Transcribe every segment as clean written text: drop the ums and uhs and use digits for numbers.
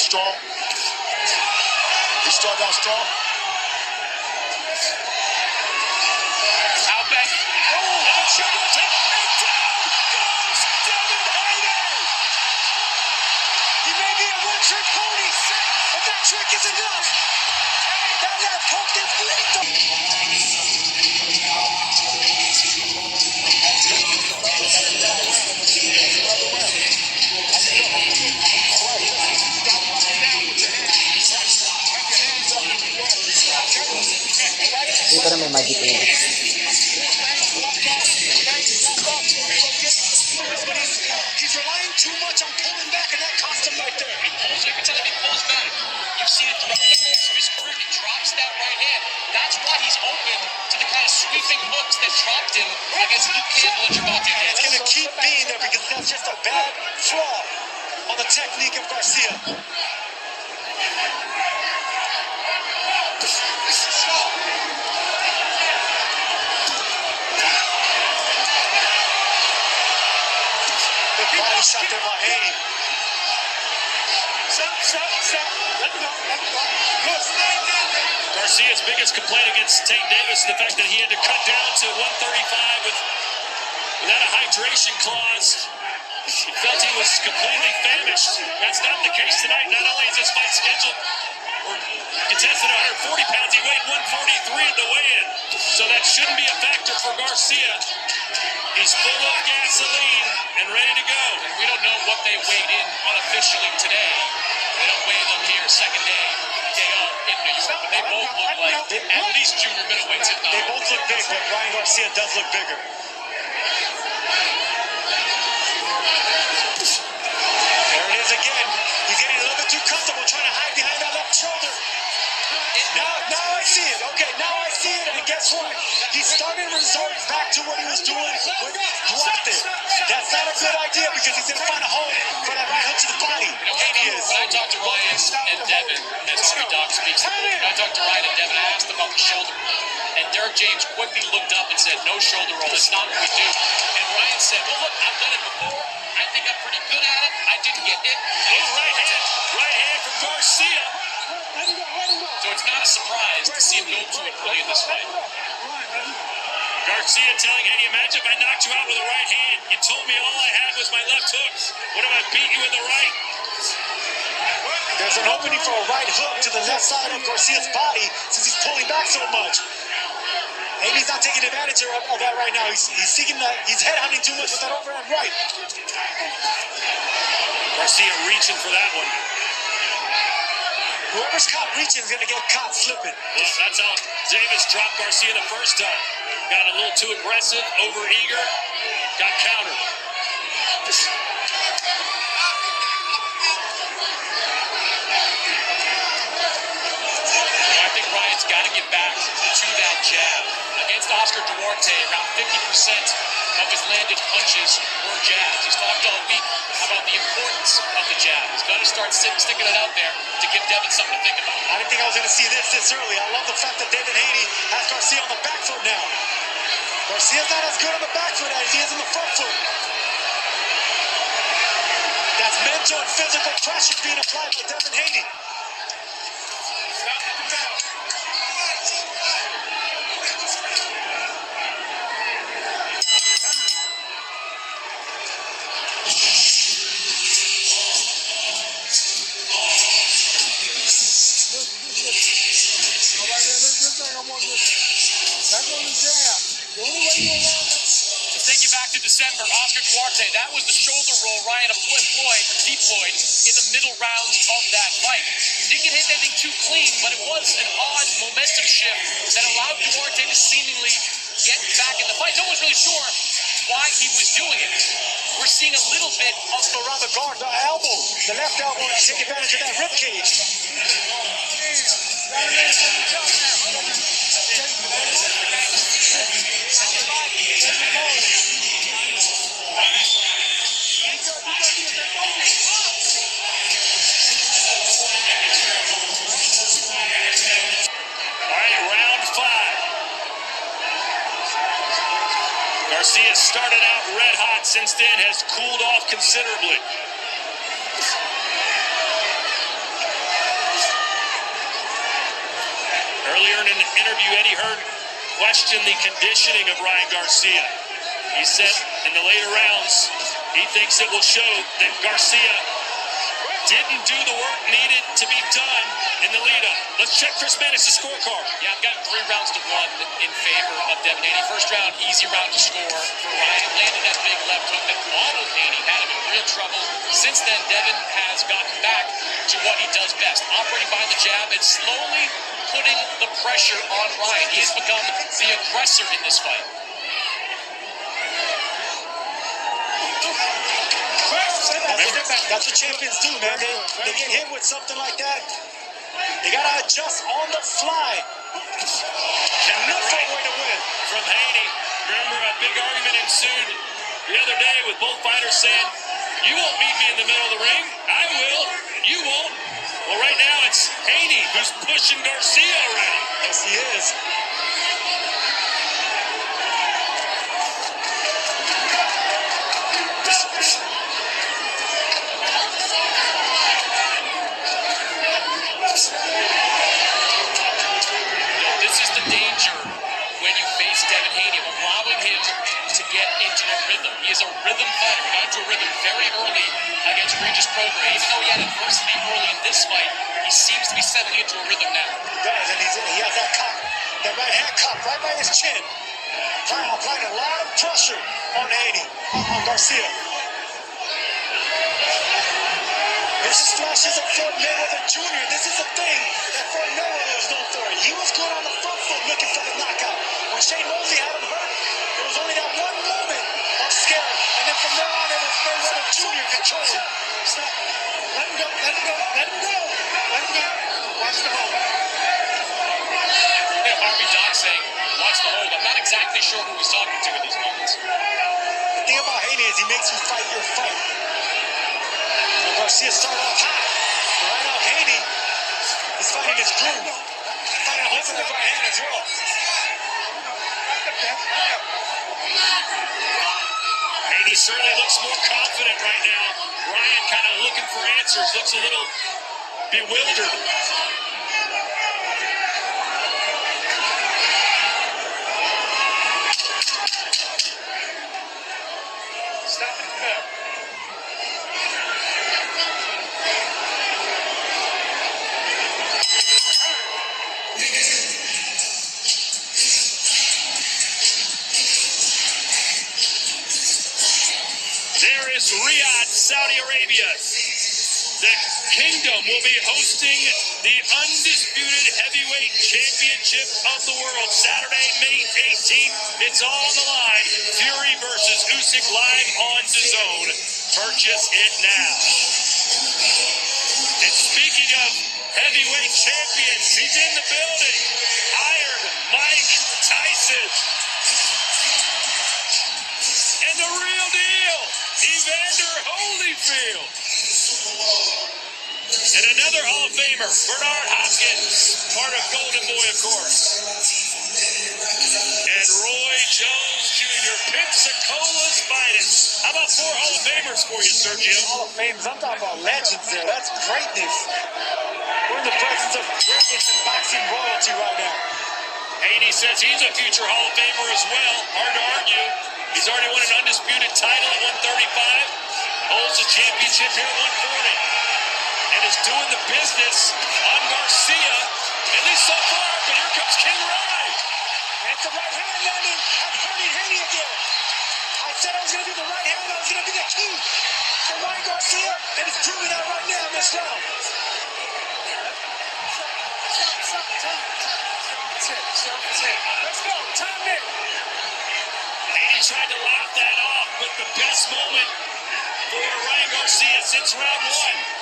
strong. He started out strong. Outback. Oh, triple to and down goes DEVIN haney. He may be a one-trick pony, but that trick is enough. That left hook is lethal. Dito na may magic niya. He's relying too much on pulling back, and that cost him right there. Every time he pulls back, you've seen it throughout the course of his career. He drops that right hand. That's why he's open to the kind of sweeping hooks that dropped him against Luke Campbell and Gervonta Davis. It's going to keep being there because that's just a bad flaw on the technique of Garcia. Body shot there by haney. Garcia's biggest complaint against Tank Davis is the fact that he had to cut down to 135 without a hydration clause. He felt he was completely famished. That's not the case tonight. Not only is this fight scheduled or contested at 140 pounds, he weighed 143 at the weigh-in. So that shouldn't be a factor for Garcia. He's full of gasoline and ready to go. And we don't know what they weighed in unofficially today. They don't weigh them here second day off in New York. But they both look like at least junior middleweights, if not. They both look big, but Ryan Garcia does look bigger. There it is again. He's getting a little bit too comfortable trying to hide behind that left shoulder. Now I see it. Okay, now I see it. And guess what? He's starting to resort back to what he was doing with Duarte. That's not a good idea because he's going to find a hole for that right hook to the body. Haney is. When I talked to Ryan and Devin, as Harvey Doc speaks, when I talked to Ryan and Devin, I asked them about the shoulder roll. And Derek James quickly looked up and said, no shoulder roll. It's not what we do. And Ryan said, well, look, I've done it before. I think I'm pretty good at it. I didn't get hit. Right hand from Garcia. So it's not a surprise to see him go to it early in this fight. Garcia telling Haney, imagine if I knocked you out with a right hand. You told me all I had was my left hook. What if I beat you with the right? There's an opening for a right hook to the left side of Garcia's body since he's pulling back so much. Haney's not taking advantage of that right now. He's seeking that. He's headhunting too much with that overhand right. Garcia reaching for that one. Whoever's caught reaching is going to get caught slipping. Well, that's how Davis dropped Garcia the first time. Got a little too aggressive, over-eager, got countered. I think Ryan's got to get back to that jab. Against Oscar Duarte, around 50% of his landed punches were jabs. He's talked all week about the importance of the jab. He's got to start sticking it out there to give Devin something to think about. I didn't think I was going to see this early. I love the fact that DEVIN haney has Garcia on the back foot now. Garcia's not as good on the back foot as he is on the front foot. That's mental and physical pressure being applied by DEVIN haney. Let's take you back to December. Oscar Duarte, that was the shoulder roll Ryan deployed in the middle rounds of that fight. Didn't get hit anything too clean, but it was an odd momentum shift that allowed Duarte to seemingly get back in the fight. No one's really sure why he was doing it. We're seeing a little bit of around the guard, the elbow, the left elbow, to take advantage of that rib cage. Garcia started out red hot, since then has cooled off considerably. Earlier in an interview, Eddie Hearn questioned the conditioning of Ryan Garcia. He said in the later rounds, he thinks it will show that Garcia didn't do the work needed to be done in the lead-up. Let's check Chris Manis' scorecard. Yeah, I've got 3 rounds to 1 in favor of Devin Haney. First round, easy round to score for Ryan. Landed that big left hook that wobbled Haney. Had him in real trouble. Since then, Devin has gotten back to what he does best. Operating behind the jab and slowly putting the pressure on Ryan. He has become the aggressor in this fight. That's what champions do, man. They get hit with something like that. They got to adjust on the fly. And that's the way to win. From Haney. Remember, a big argument ensued the other day with both fighters saying, you won't meet me in the middle of the ring. I will. You won't. Well, right now it's Haney who's pushing Garcia around. Yes, he is. This is the danger when you face Devin Haney, of allowing him to get into a rhythm. He is a rhythm fighter. He got into a rhythm very early against Regis Prograis. Even though he had adversity early in this fight, he seems to be settling into a rhythm now. He does, and he has that cock, that right hand cock right by his chin. Applying a lot of pressure on Haney, on Garcia. This is flashes of Floyd Mayweather Jr. This is the thing that Floyd Mayweather was known for. He was good on the front foot looking for the knockout. When Shane Mosley had him hurt, there was only that one moment of scare. And then from there on, it was Mayweather Jr. controlling. Stop. Let him go. Let him go. Let him go. Let him go. Watch the hold. RB Doc saying, watch the hold. I'm not exactly sure who he's talking to in these moments. The thing about Haney is he makes you fight your fight. Garcia started off hot. Right now, Haney is fighting his groove. Fighting a hook in the right hand as well. Haney certainly looks more confident right now. Ryan kind of looking for answers, looks a little bewildered. Stop it. Go. There is Riyadh, Saudi Arabia. The kingdom will be hosting the undisputed heavyweight championship of the world Saturday, May 18th. It's all on the line. Fury versus Usyk live on DAZN. Purchase it now. And speaking of heavyweight champions, he's in the building. Iron Mike Tyson. And the real deal, Evander Holyfield. And another Hall of Famer, Bernard Hopkins, part of Golden Boy, of course. And Roy Jones Jr., Pensacola's finest. How about 4 Hall of Famers for you, Sergio? Hall of Famers, I'm talking about legends there. That's greatness. We're in the presence of greatness and boxing royalty right now. Haney says he's a future Hall of Famer as well. Hard to argue. He's already won an undisputed title at 135. Holds the championship here at 140. And is doing the business on Garcia, at least so far, but here comes King Rye. That's the right hand landing. I'm hurting Haney again. I said I was going to do the right hand. That was going to be the key for Ryan Garcia, and he's proving that right now in this round. Let's go. Time in. Haney tried to laugh that off, but the best moment for Ryan Garcia since round 1.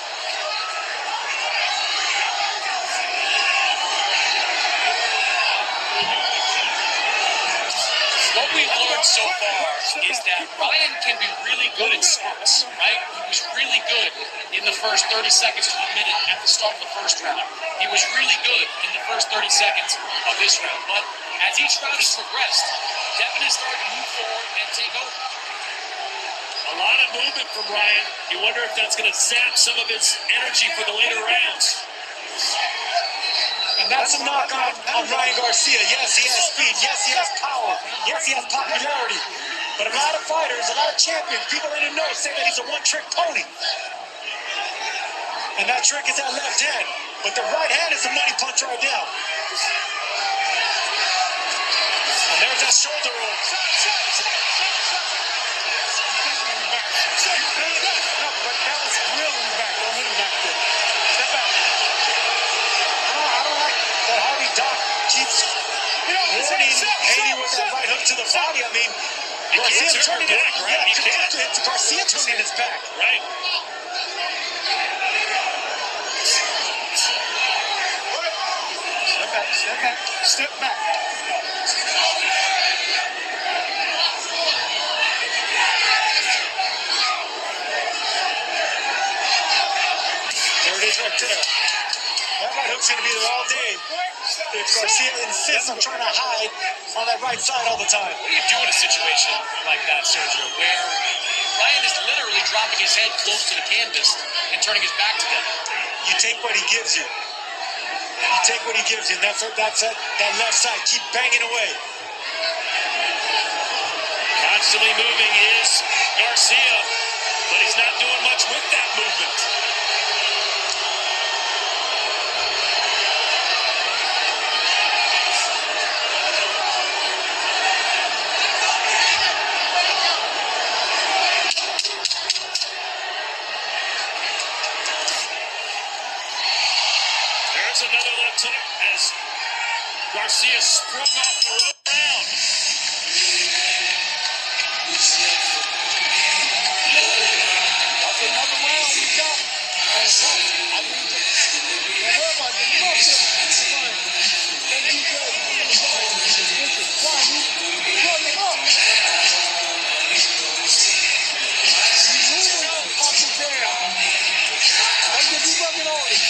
What we've learned so far is that Ryan can be really good in spurts, right? He was really good in the first 30 seconds to a minute at the start of the first round. He was really good in the first 30 seconds of this round. But as each round has progressed, Devin is starting to move forward and take over. A lot of movement from Ryan. You wonder if that's going to zap some of his energy for the later rounds. And that's a knock on Ryan Garcia. Yes, he has speed. Yes, he has power. Yes, he has popularity. But a lot of fighters, a lot of champions, people in the know say that he's a one-trick pony. And that trick is that left hand. But the right hand is the money punch right now. And there's that shoulder roll. But that was real in the back. Don't hit him back there. Step back. I don't like that Harvey Doc keeps warning Haney with that right hook to the body. I mean, Garcia turning back, right? He can't. It's Garcia turning his back. Right. Step back. Step back. Step back. There it is right there. That right hook's going to be there all day if Garcia insists on trying to hide on that right side all the time. What do you do in a situation like that, Sergio, where Ryan is literally dropping his head close to the canvas and turning his back to them? You take what he gives you. You take what he gives you, and that's it, that left side. Keep banging away. Constantly moving is Garcia, but he's not doing much with that movement. There's another left hook as Garcia sprung off the round. That's another round we got. I mean, don't worry about it. Come on, sir. Come on. Thank you, Jay. Come on, you up. Up and down. I give you fucking orders.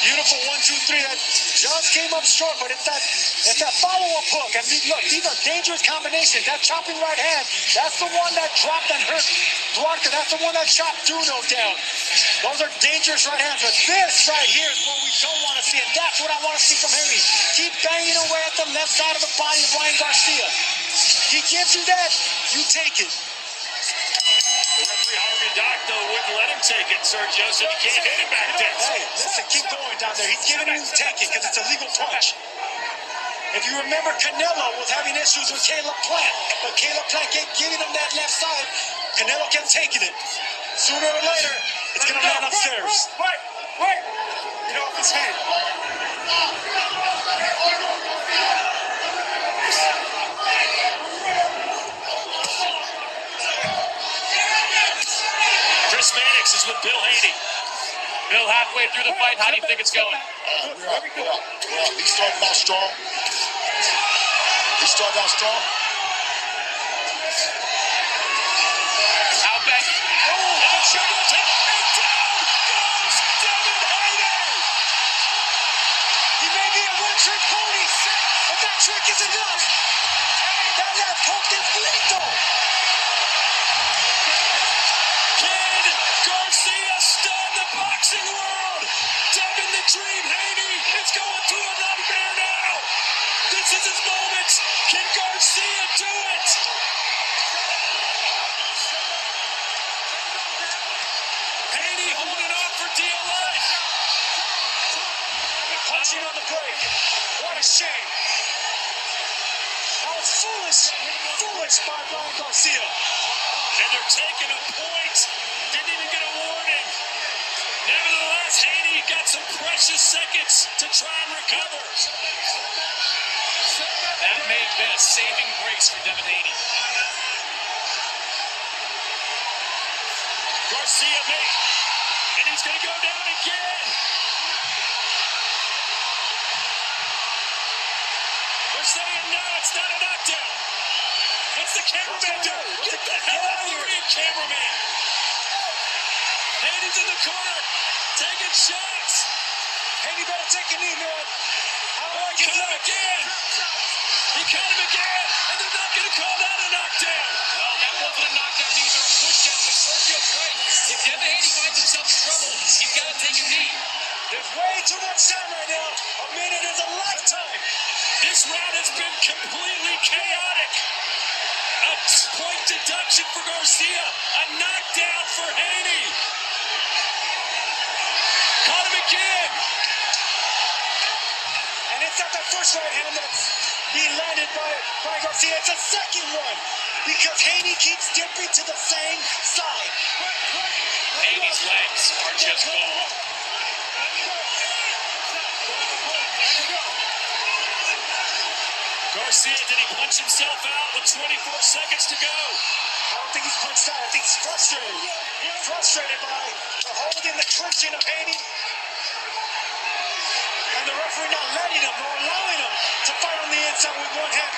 Beautiful 1, 2, 3. That just came up short, but it's that follow-up hook. And look, these are dangerous combinations. That chopping right hand, that's the one that dropped and hurt Duarte. That's the one that chopped Duno down. Those are dangerous right hands. But this right here is what we don't want to see, and that's what I want to see from Haney. Keep banging away at the left side of the body of Ryan Garcia. He gives you that, you take it. The referee Harvey Doc, though, wouldn't let him take it, Sergio, so you can't hit him back there. Hey, listen, keep going down there. He's giving you take it because it's a legal punch. If you remember, Canelo was having issues with Caleb Plant, but Caleb Plant kept giving him that left side. Canelo kept taking it. Sooner or later, it's going to land upstairs. Wait. Get off his head. Chris Mannix is with Bill Haney. Bill, halfway through the fight, how do you think it's going? We're up. He started out strong. Out back. Triple takedown goes Devin Haney. He may be a one-trick pony, but that trick is enough. That left hook is lethal. Kid Garcia stunned the boxing world. Devin the Dream Haney is going to a nightmare now. This is his moment. Can Garcia do it? Haney holding on for dear life. Punching on the break. What a shame. How foolish by Ryan Garcia. And they're taking a point. Didn't even get a warning. Nevertheless, Haney got some precious seconds to try and recover. That may have been a saving grace for Devin Haney. Garcia made, and he's going to go down again. They're saying no, it's not a knockdown. What's the cameraman do? Get the hell out of here, cameraman. Haney's in the corner, taking shots. Haney better take a knee, man. I don't like his Caught him legs. again. He caught him again, and they're not going to call that a knockdown. Well, that wasn't a knockdown either. A push down, but Sergio's right. If There's way too much time right now. A minute is a lifetime. This round has been completely chaotic. A point deduction for Garcia. A knockdown for Haney. Caught him again. And it's not the first right hand that's being landed by Ryan Garcia. It's a second one because Haney keeps dipping to the same side. Haney's legs are just gone. Garcia, did he punch himself out with 24 seconds to go? I don't think he's punched out. I think he's frustrated. Frustrated by the holding, the clinching of Haney. And the referee not letting him or allowing him to fight on the inside with one hand.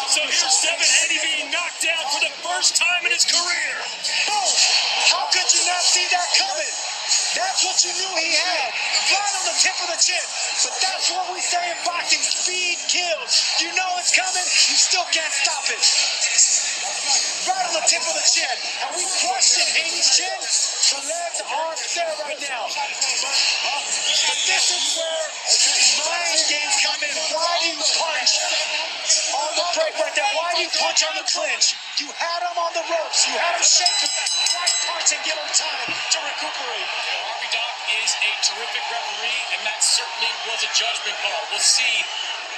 So here's Devin Haney being knocked down for the first time in his career. Boom! How could you not see that coming? That's what you knew he had. Right on the tip of the chin. But that's what we say in boxing. Speed kills. You know it's coming. You still can't stop it. Right on the tip of the chin. And we question Haney's chin. The legs aren't there right now. But this is where mind games come in. Why do you punch on the break right there? Why do you punch on the clinch? You had him on the ropes. You had him shaking. Why punch and give him time to recuperate? Harvey Doc is a terrific referee, and that certainly was a judgment call. We'll see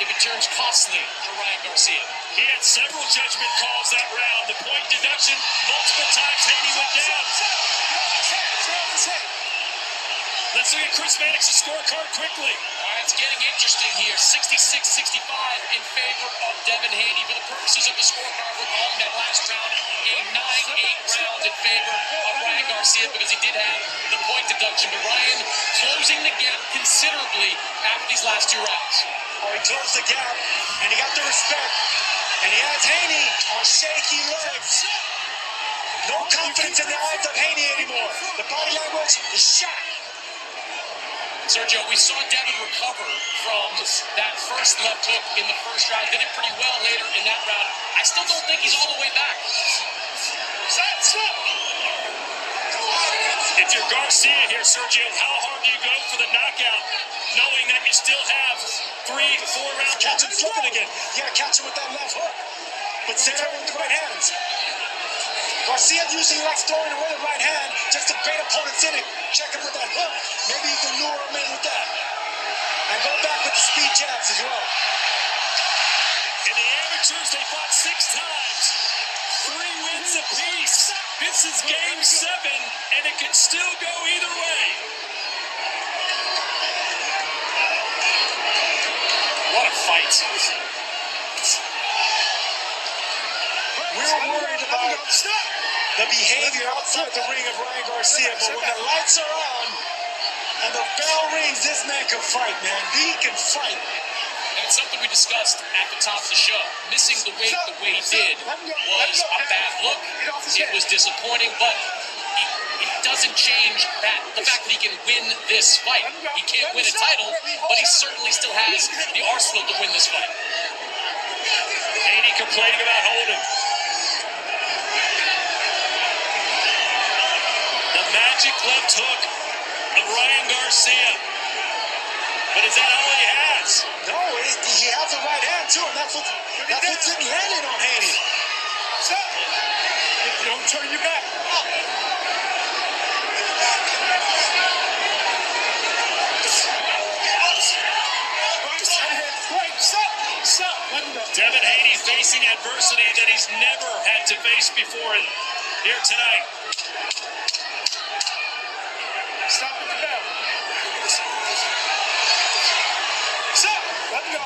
if it turns costly for Ryan Garcia. He had several judgment calls that round. The point deduction, multiple times Haney went down. Let's look at Chris Mannix's scorecard quickly. All right, it's getting interesting here. 66-65 in favor of Devin Haney. For the purposes of the scorecard, we're calling that last round a 9-8 round in favor of Ryan Garcia because he did have the point deduction. But Ryan closing the gap considerably after these last two rounds. Oh, he closed the gap, and he got the respect. And he has Haney on shaky legs. No confidence in the eyes of Haney anymore. The body language is shot. Sergio, we saw Devin recover from that first left hook in the first round. Did it pretty well later in that round. I still don't think he's all the way back. If you're Garcia here, Sergio, how hard do you go for the knockout, knowing that you still have 3-4 rounds? Catch him slipping again. You gotta catch him with that left hook. But center with the right hands. Garcia usually likes throwing away the right hand just to bait opponents in it. Check him with that hook. Maybe you can lure him in with that. And go back with the speed jabs as well. In the amateurs, they fought 6 times. 3 wins apiece. This is game 7, and it can still go either way. What a fight. We're worried about the behavior outside the ring of Ryan Garcia, but when the lights are on and the bell rings, this man can fight, man. He can fight. And it's something we discussed at the top of the show. Missing the weight the way he did was a bad look. It was disappointing, but it doesn't change that the fact that he can win this fight. He can't win a title, but he certainly still has the arsenal to win this fight. Haney complaining about holding. The magic left hook of Ryan Garcia. But is that all he has? No, he has the right hand too, and that's what's landing on Haney. Don't turn your back. Devin Haney facing adversity that he's never had to face before here tonight. Stop at the bell. Stop. Let him go.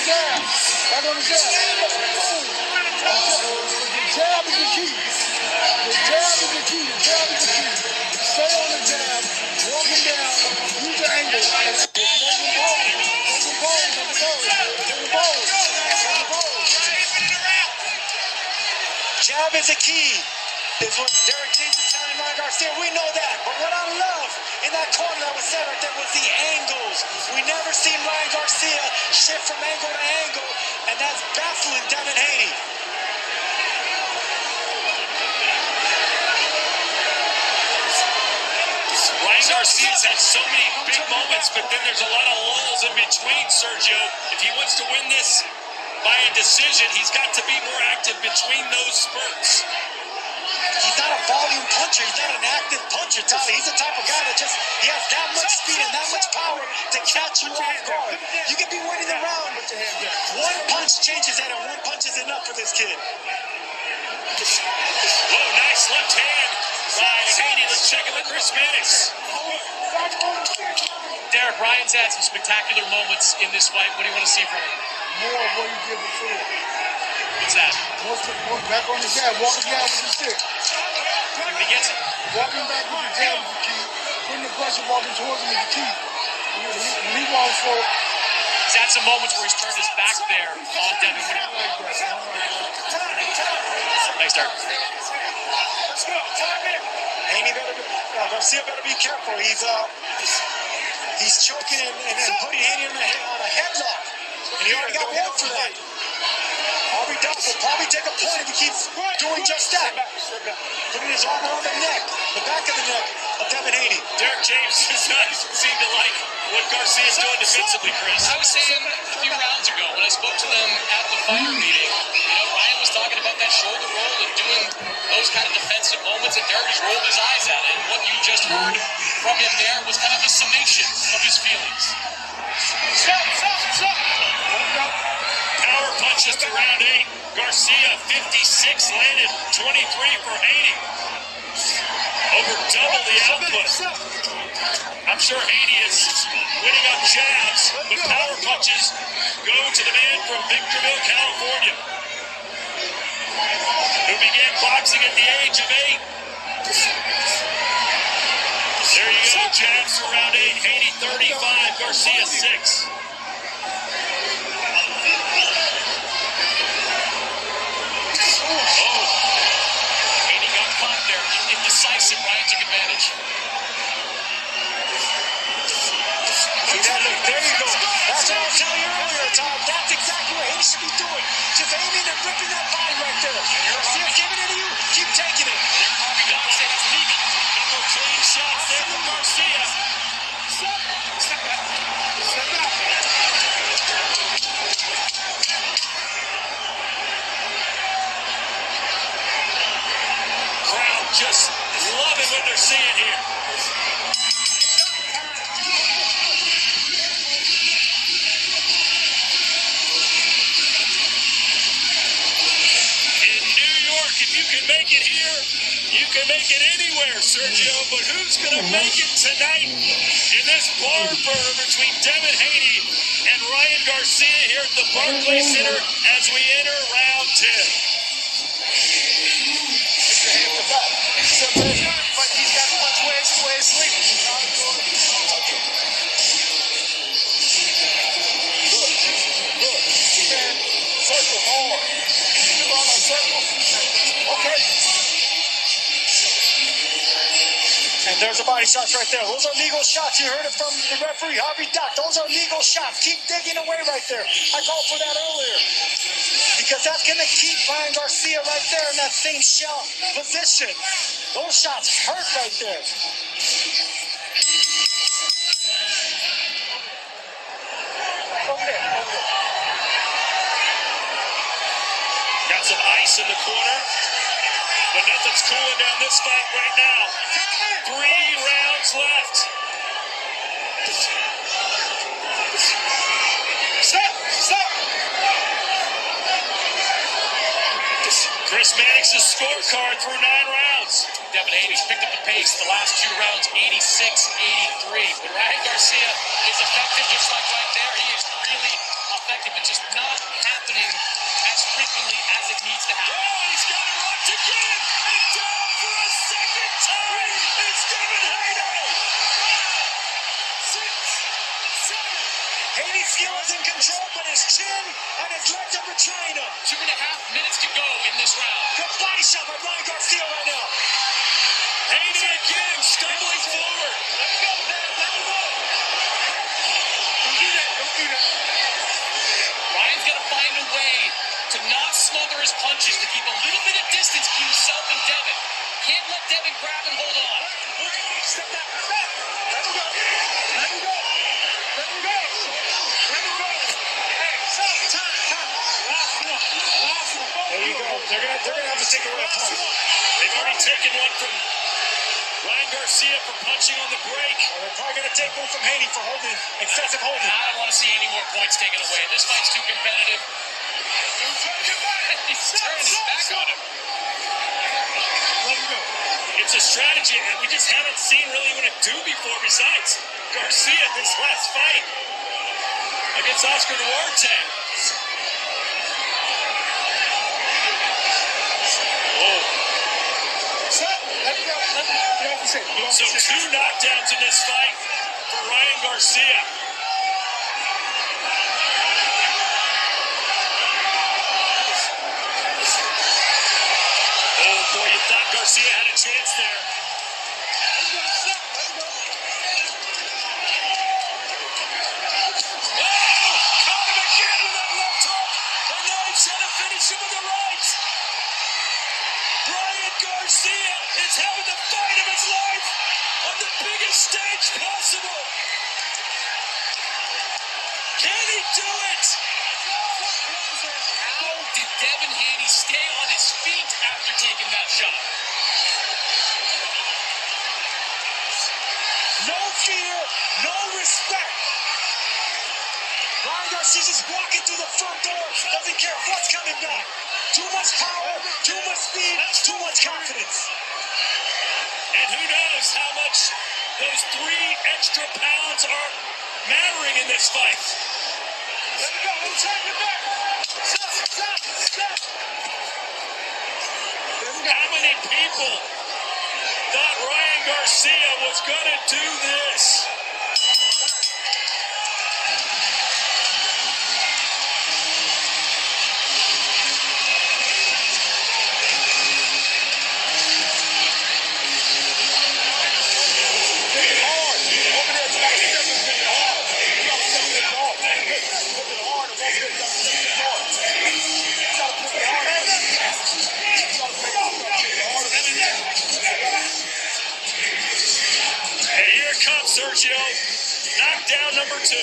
jab. Back on the jab. Boom. The jab is the key. The jab is the key. The jab is the key. Stay on the jab. Walk him down. Use the angle. Jab is a key, is what Derek James is telling Ryan Garcia. We know that. But what I love in that corner that was said right there was the angles. We never seen Ryan Garcia shift from angle to angle, and that's baffling Devin Haney. Ryan Garcia's had so many big moments, but then there's a lot of lulls in between, Sergio. If he wants to win this by a decision, he's got to be more active between those spurts. He's not a volume puncher. He's not an active puncher, Tommy. He's the type of guy that he has that much speed and that much power to catch you off guard. You can be winning the round, but one punch changes that, and one punch is enough for this kid. Whoa, nice left hand by Haney. Let's check in with Chris Mannix. Derek, Ryan's had some spectacular moments in this fight. What do you want to see from him? More of what he did before. What's that? Back on the jab. Walk him down with the stick. When he gets it. Walking back with the jab is the key. Putting the pressure, walking towards him is the key. When he walks forward. He's had some moments where he's turned his back there on Devin. Nice start. Let's go. Haney Garcia better be careful. He's choking and putting Haney on a headlock. And he already got one for that. Aubrey Duff will probably take a point if he keeps doing just that. Putting his arm around the neck, the back of the neck of Devin Haney. Derek James does not seem to like what Garcia's doing defensively, Chris. I was saying a few rounds ago when I spoke to them at the fighter meeting, Ryan was talking about that shoulder roll and doing those kind of defensive moments, and Derek just rolled his eyes at it. And what you just heard from him there was kind of a summation of his feelings. Power punches to round 8. Garcia, 56, landed 23 for Haney. Over double the output. I'm sure Haney is winning up jabs, but power punches go to the man from Victorville, California, who began boxing at the age of 8. There you go, jabs for round 8. Haney 35, Garcia 6. Indecisive, Ryan took advantage. There you go. That's what I was telling you earlier, Tom. That's exactly what Haney should be doing. Just aiming and ripping that body right there. Garcia's giving it to you, keep taking it. Harvey Duff said it's legal. Couple of clean shots there from Garcia. Crowd just loving what they're seeing here. In New York, if you can make it here, you can make it anywhere, Sergio. But who's going to make it tonight in this barber between Devin Haney and Ryan Garcia here at the Barclays Center as we enter round 10? But he's got to punch where it's sleeping. Circle hard. You run a circle. Okay. And there's a body shots right there. Those are legal shots. You heard it from the referee, Harvey Duck. Those are legal shots. Keep digging away right there. I called for that earlier. Because that's going to keep Ryan Garcia right there in that same shell position. Those shots hurt right there. Got some ice in the corner, but nothing's cooling down this fight right now. 3 rounds left. Stop! Chris Mannix's scorecard through 9 rounds. Devin Haney's picked up the pace the last 2 rounds, 86-83. But Ryan Garcia is effective just like right there. He is really effective in just not happening as frequently as it needs to happen. Oh, he's got it locked again, and down for a second time. It's DEVIN haney. 6, 7. Haney's skill is in control, but his chin and his legs are betraying him. 2.5 minutes to go in this round. Good body shot by Ryan Garcia right now. Haney again, stumbling forward. Let him go, Dad. Let him go. Don't do that. Don't do that. Ryan's got to find a way to not smother his punches, to keep a little bit of distance between himself and Devin. Can't let Devin grab and hold on. Step back. Step. Let him go. Let him go. Let him go. Let him go. Hey, stop. Time. Last one. Last one. There you go. They're gonna have to take away a point. They've already taken one from Ryan Garcia for punching on the break. Well, they're probably gonna take one from Haney for holding, excessive holding. I don't want to see any more points taken away. This fight's too competitive. He's turning his back on him. Let him go. It's a strategy that we just haven't seen really what it do before besides Garcia this last fight against Oscar Duarte. Oh, Stop. Let him go. Let him go. Get off the shit. Get off so the shit. 2 knockdowns in this fight for Ryan Garcia. Oh boy, you thought Garcia had a chance there. Let him go. Stop. Let him go. Oh, caught him again with that left hook. And now he's trying to finish him with the right. Ryan Garcia is having the fight of his life on the biggest stage possible. Can he do it? How did Devin Haney stay on his feet after taking that shot? No fear, no respect. Ryan Garcia's just walking through the front door. Doesn't care what's coming back. Too much power, too much speed, too much confidence. And who knows how much those 3 extra pounds are mattering in this fight. Let him go. Let him turn your back. Stop. Stop. Stop. Let him go. How many people thought Ryan Garcia was going to do this? And here comes Sergio, knockdown number 2.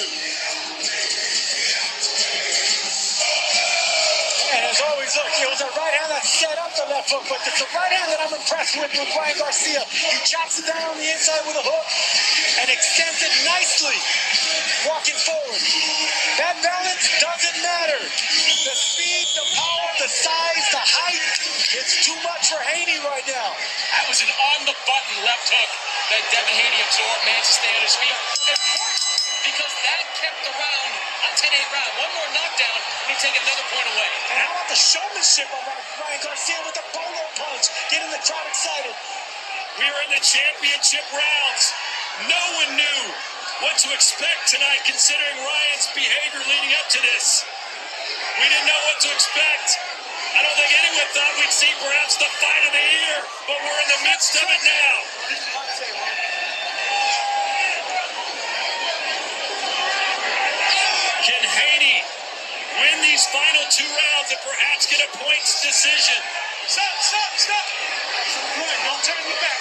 And as always, look, it was a right hand that set up the left hook, but it's a right hand that I'm impressed with Ryan Garcia. He chops it down on the inside with a hook and extends it nicely, walking forward. That balance doesn't matter. The speed, the power, the size, the height, it's too much for Haney right now. That was an on-the-button left hook that Devin Haney absorbed, managed to stay on his feet. Important, because that kept the round a 10-8 round. One more knockdown, and he'd take another point away. And how about the showmanship of Ryan Garcia with the polo punch, getting the crowd excited. We are in the championship rounds. No one knew what to expect tonight, considering Ryan's behavior leading up to this. We didn't know what to expect. I don't think anyone thought we'd see perhaps the fight of the year, but we're in the midst of it now. Can Haney win these final 2 rounds and perhaps get a points decision? Stop. Stop. Stop. Don't turn your back.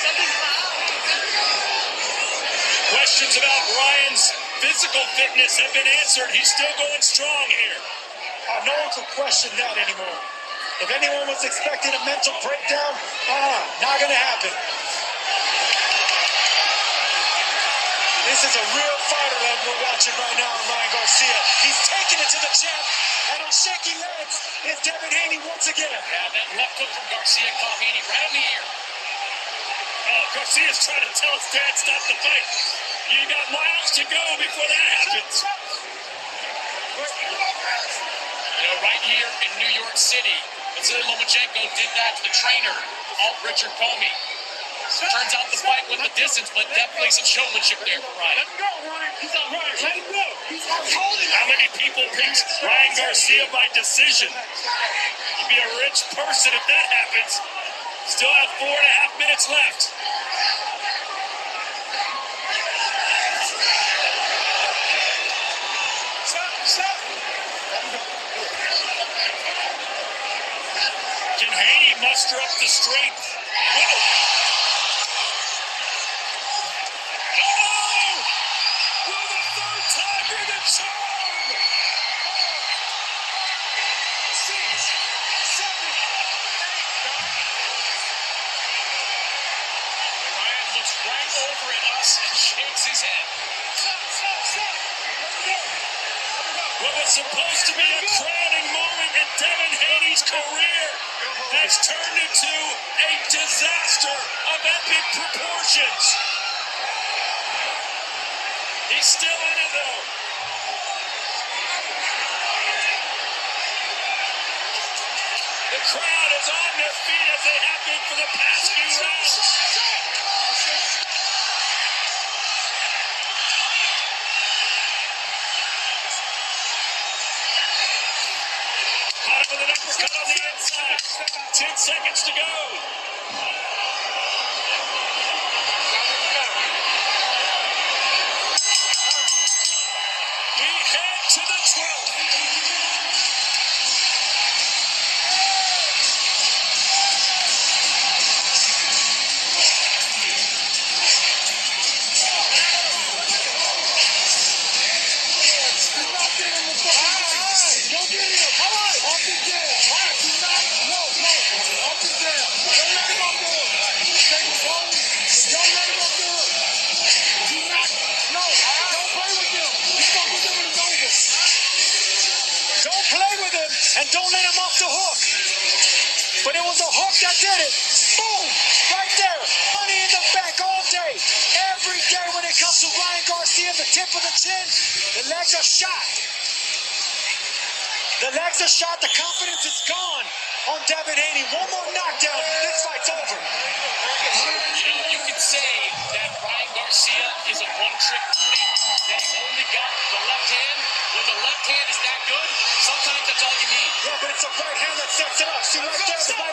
Questions about Ryan's physical fitness have been answered. He's still going strong here. No one could question that anymore. If anyone was expecting a mental breakdown, not gonna happen. This is a real fighter that we're watching right now in Ryan Garcia. He's taking it to the champ, and on shaky legs is Devin Haney once again. Yeah, that left hook from Garcia caught Haney right on the ear. Oh, Garcia's trying to tell his dad, stop the fight. You got miles to go before that happens. here in New York City. Vasily Lomachenko did that to the trainer, Richard Comey. Turns out the fight went the distance, but definitely some showmanship there for Ryan. Let him go, Ryan. He's all right. Let him go. He's all right. How many people picked Ryan Garcia by decision? You'd be a rich person if that happens. Still have 4.5 minutes left. Stop. Can Haney muster up the strength? Whoa! Right over at us and shakes his head. What was supposed to be a crowning moment in Devin Haney's career has turned into a disaster of epic proportions. He's still in it though. The crowd is on their feet as they have been for the past few rounds. Caught him with an uppercut on the inside. 10 seconds to go. We head to the 12th. And don't let him off the hook. But it was a hook that did it. Boom! Right there. Money in the bank all day. Every day when it comes to Ryan Garcia, the tip of the chin, the legs are shot. The legs are shot. The confidence is gone on Devin Haney. One more knockdown. This fight's over. You can say that Ryan Garcia is a one-trick pony, that he's only got the left hand. When the left hand is that good, sometimes that's all you need. Yeah, but it's a right hand that sets it up. See right there, the right